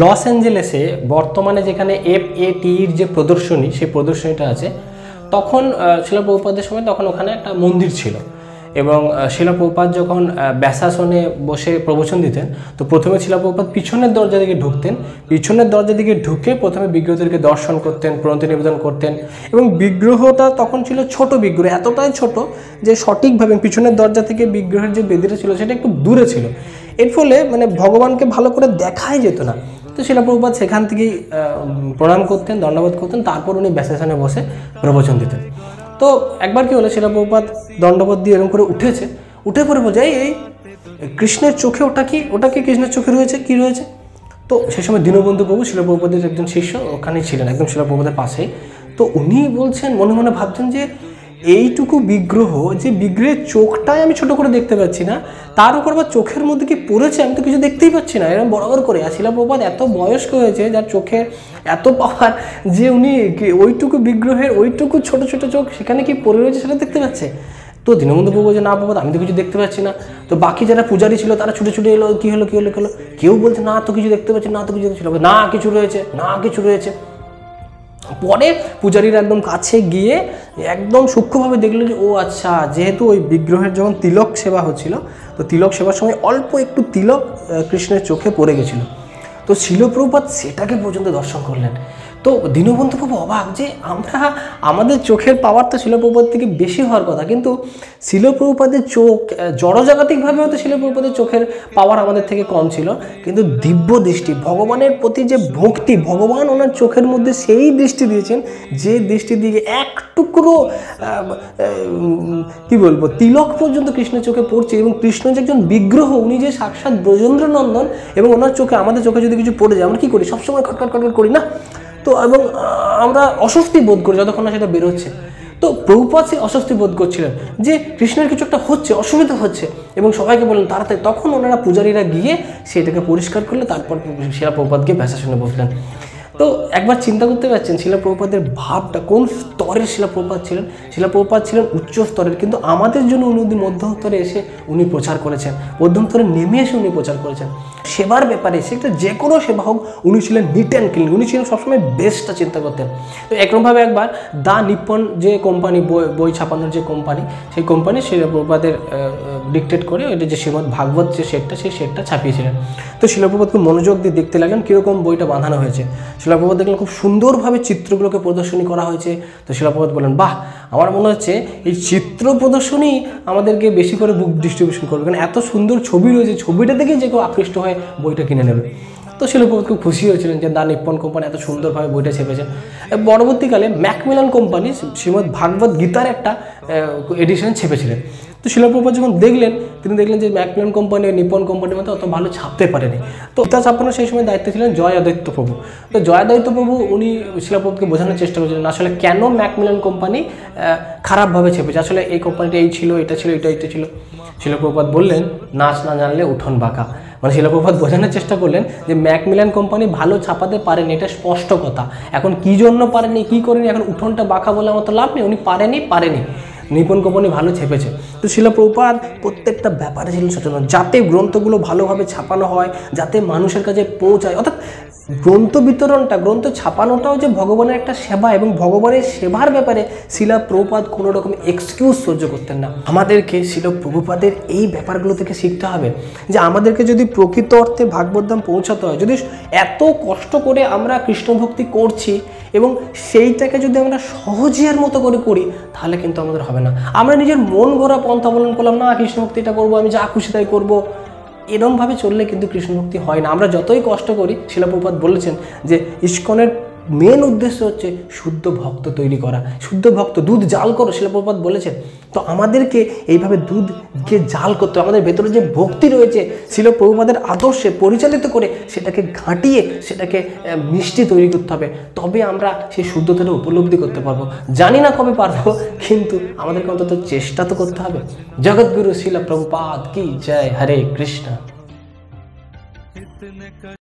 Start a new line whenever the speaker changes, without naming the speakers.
Loss অ্যাঞ্জেলেসে বর্তমানে যেখানে FATEর যে প্রদর্শনী, সেই প্রদর্শনীটা আছে, তখন শিলা প্রভুপাদের সময় তখন ওখানে একটা মন্দির ছিল। এবং শিলা প্রভুপাদ যখন ব্যাসাসনে বসে প্রবচন দিতেন, তো প্রথমে শিলা প্রভুপাদ পিছনের দরজা দিকে ঢুকতেন। পিছনের দরজা দিকে ঢুকে প্রথমে বিগ্রহদেরকে দর্শন করতেন, প্রণতি নিবেদন করতেন। এবং বিগ্রহটা তখন ছিল ছোট বিগ্রহ, এতটাই ছোট যে সঠিকভাবে পিছনের দরজা থেকে বিগ্রহের যে বেদিটা ছিল সেটা একটু দূরে ছিল। এর ফলে মানে ভগবানকে ভালো করে দেখাই যেত না। তো শিলা প্রভুপাদ সেখান থেকেই প্রণাম করতেন, দণ্ডবোধ করতেন, তারপর উনি ব্যাসাসনে বসে প্রবচন দিতেন। তো একবার কি হলো, শিলা প্রভুপাদ দণ্ডবোধ দিয়ে এরকম করে উঠে পড়ে বোঝাই এই কৃষ্ণের চোখে ওটা কি কৃষ্ণের চোখে রয়েছে, কি রয়েছে। তো সেই সময় দীনবন্ধু প্রভু শিলা প্রভুপাদের একজন শিষ্য ওখানেই ছিলেন, একদম শিলা প্রভুপাদের পাশেই। তো উনি বলছেন, মনে মনে ভাবছেন যে এইটুকু বিগ্রহ, যে বিগ্রহের চোখটাই আমি ছোট করে দেখতে পাচ্ছি না, তার উপর আবার চোখের মধ্যে কি পড়েছে আমি তো কিছু দেখতেই পাচ্ছি না, এরকম বরাবর করে। আর শিলা প্রভুপাদ এত বয়স্ক হয়েছে, যার চোখের এত পাওয়ার, যে উনি ওইটুকু বিগ্রহের ওইটুকু ছোট ছোট চোখ সেখানে কি পড়ে রয়েছে সেটা দেখতে পাচ্ছে। তো দীনবন্ধু প্রভু বলছে, না প্রভুপাদ আমি তো কিছু দেখতে পাচ্ছি না। তো বাকি যারা পূজারী ছিল তারা ছুটে ছুটে এলো, কি হলো, কেউ বলছে না তো কিছু দেখতে পাচ্ছি, না তো কিছু দেখতে, না কিছু রয়েছে। পরে পূজারীরা একদম কাছে গিয়ে একদম সূক্ষ্মভাবে দেখলো যে ও আচ্ছা, যেহেতু ওই বিগ্রহের যখন তিলক সেবা হচ্ছিল, তো তিলক সেবার সময় অল্প একটু তিলক কৃষ্ণের চোখে পড়ে গেছিল। তো শিল প্রভুপাদ সেটাকে পর্যন্ত দর্শন করলেন। তো দীনবন্ধু প্রভু অবাক যে আমাদের চোখের পাওয়ার তো শিল প্রভুপাদ থেকে বেশি হওয়ার কথা, কিন্তু শিল প্রভুপাদের চোখ জড়জাগতিকভাবে হয়তো শিল প্রভুপাদের চোখের পাওয়ার আমাদের থেকে কম ছিল, কিন্তু দিব্য দৃষ্টি, ভগবানের প্রতি যে ভক্তি, ভগবান ওনার চোখের মধ্যে সেই দৃষ্টি দিয়েছেন, যে দৃষ্টি দিয়ে এক টুকরো কি বলবো তিলক পর্যন্ত কৃষ্ণের চোখে পড়ছে। এবং কৃষ্ণ যে একজন বিগ্রহ, উনি যে সাক্ষাৎ ব্রজেন্দ্র নন্দন, এবং ওনার চোখে, আমাদের চোখে যদি কিছু পড়ে যায় আমরা কি করি, সবসময় খটখট করি না, তো এবং আমরা অস্বস্তি বোধ করি যতক্ষণ না সেটা বেরোচ্ছে। তো প্রভুপাদ সে অস্বস্তি বোধ করছিলেন যে কৃষ্ণের কিছু একটা হচ্ছে, অসুবিধা হচ্ছে, এবং সবাইকে বললেন তাড়াতাড়ি। তখন ওনারা পূজারীরা গিয়ে সেটাকে পরিষ্কার করলে, তারপর শিলা প্রভুপাদকে ব্যাসাসনে বসলেন। তো একবার চিন্তা করতে পারছেন শিলা প্রভুপাদের ভাবটা, কোন স্তরের শিলা প্রভুপাদ ছিলেন। শিলা প্রভুপাদ ছিলেন উচ্চ স্তরের, কিন্তু আমাদের জন্য উনি মধ্যম স্তরে এসে উনি প্রচার করেছেন, মধ্যম স্তরে নেমে এসে উনি প্রচার করেছেন। সেবার ব্যাপারে সেটা যে কোনো সেবা হোক, উনি ছিলেন নিট অ্যান্ড ক্লিন, উনি ছিলেন সবসময় বেস্টটা চিন্তা করতেন। তো একরকমভাবে একবার দ্য নিপ্পন যে কোম্পানি, বই ছাপানোর যে কোম্পানি, সেই কোম্পানি শিলা প্রভুপাদের ডিকটেট করে ওইটা যে শ্রীমদ্ ভাগবত যে সেটটা, সেই সেটটা ছাপিয়েছিলেন। তো শিলা প্রভুপাদ খুব মনোযোগ দিয়ে দেখতে লাগলেন কীরকম বইটা বাঁধানো হয়েছে। শিলা প্রভুপাদ দেখলেন খুব সুন্দরভাবে চিত্রগুলোকে প্রদর্শনী করা হয়েছে। তো শিলা প্রভুপাদ বললেন, বাহ, আমার মনে হচ্ছে এই চিত্র প্রদর্শনী আমাদেরকে বেশি করে বুক ডিস্ট্রিবিউশন করবে, কারণ এত সুন্দর ছবি রয়েছে, ছবিটা দেখেই যে কেউ আকৃষ্ট হয়ে বইটা কিনে নেবে। তো শিলা প্রভুপাদ খুব খুশি হয়েছিলেন যে দ্য নিপ্পন কোম্পানি এত সুন্দরভাবে বইটা ছেপেছেন। পরবর্তীকালে ম্যাকমিলান কোম্পানি শ্রীমদ্ ভাগবত গীতার একটা এডিশন ছেপেছিলেন। তো শিলা প্রভুপাদ যখন তিনি দেখলেন যে ম্যাকমিলান কোম্পানি নিপ্পন কোম্পানির মতো অত ভালো ছাপতে পারেনি। তো গীতা ছাপানোর সেই সময় দায়িত্ব ছিলেন জয়াদৈত্য প্রভু। তো জয়াদৈত্য প্রভু উনি শিলা প্রভুকে বোঝানোর চেষ্টা করেছিলেন আসলে কেন ম্যাকমিলান কোম্পানি খারাপভাবে ছেপেছে, আসলে এই কোম্পানিটা এই ছিল, এটা ছিল, এটা ছিল। শিলা প্রভুপাদ বললেন, নাচ না জানলে উঠোন বাঁকা। মানে শিলা প্রভুপাদ বোঝানোর চেষ্টা করলেন যে ম্যাকমিলান কোম্পানি ভালো ছাপাতে পারেনি, এটা স্পষ্ট কথা। এখন কি জন্য পারেনি, কি করেনি, এখন উঠোনটা বাঁকা বলে আমার তো লাভ নেই, উনি পারেনি। নিপ্পন কোম্পানি ভালো ছেপেছে। তো শিলা প্রভুপাদ প্রত্যেকটা ব্যাপারে ছিলেন সচেতন, যাতে গ্রন্থগুলো ভালোভাবে ছাপানো হয়, যাতে মানুষের কাছে পৌঁছায়। অর্থাৎ গ্রন্থ বিতরণটা, গ্রন্থ ছাপানোটাও যে ভগবানের একটা সেবা, এবং ভগবানের সেবার ব্যাপারে শিলা প্রভুপাদ কোনো রকম এক্সকিউজ সহ্য করতেন না। আমাদেরকে শিলা প্রভুপাদের এই ব্যাপারগুলো থেকে শিখতে হবে যে আমাদেরকে যদি প্রকৃত অর্থে ভাগবতধাম পৌঁছাতে হয়, যদি এত কষ্ট করে আমরা কৃষ্ণ ভক্তি করছি এবং সেইটাকে যদি আমরা সহজিয়ার মতো করে করি, তাহলে কিন্তু আমাদের হবে না। আমরা নিজের মন গড়া পন্থা অবলম্বন করলাম, না কৃষ্ণ ভক্তিটা করবো, আমি যা খুশি তাই করবো, এরমভাবে চললে কিন্তু কৃষ্ণ ভক্তি হয় না। আমরা যতই কষ্ট করি, শিলা প্রভুপাদ বলেছেন যে ইস্কনের মেন উদ্দেশ্য হচ্ছে শুদ্ধ ভক্ত তৈরি করা, শুদ্ধ ভক্ত, দুধ জাল করো, শিলা প্রভুপাদ বলেছেন। তো আমাদেরকে এইভাবে দুধকে জাল করতে হবে, আমাদের ভেতরে যে ভক্তি রয়েছে শিলা প্রভুপাদের আদর্শে পরিচালিত করে সেটাকে ঘাঁটিয়ে সেটাকে মিষ্টি তৈরি করতে হবে, তবে আমরা সেই শুদ্ধতাটা উপলব্ধি করতে পারবো। জানি না কবে পারবো, কিন্তু আমাদেরকে অন্তত চেষ্টা তো করতে হবে। জগৎগুরু শিলা প্রভুপাদ কি জয়। হরে কৃষ্ণ।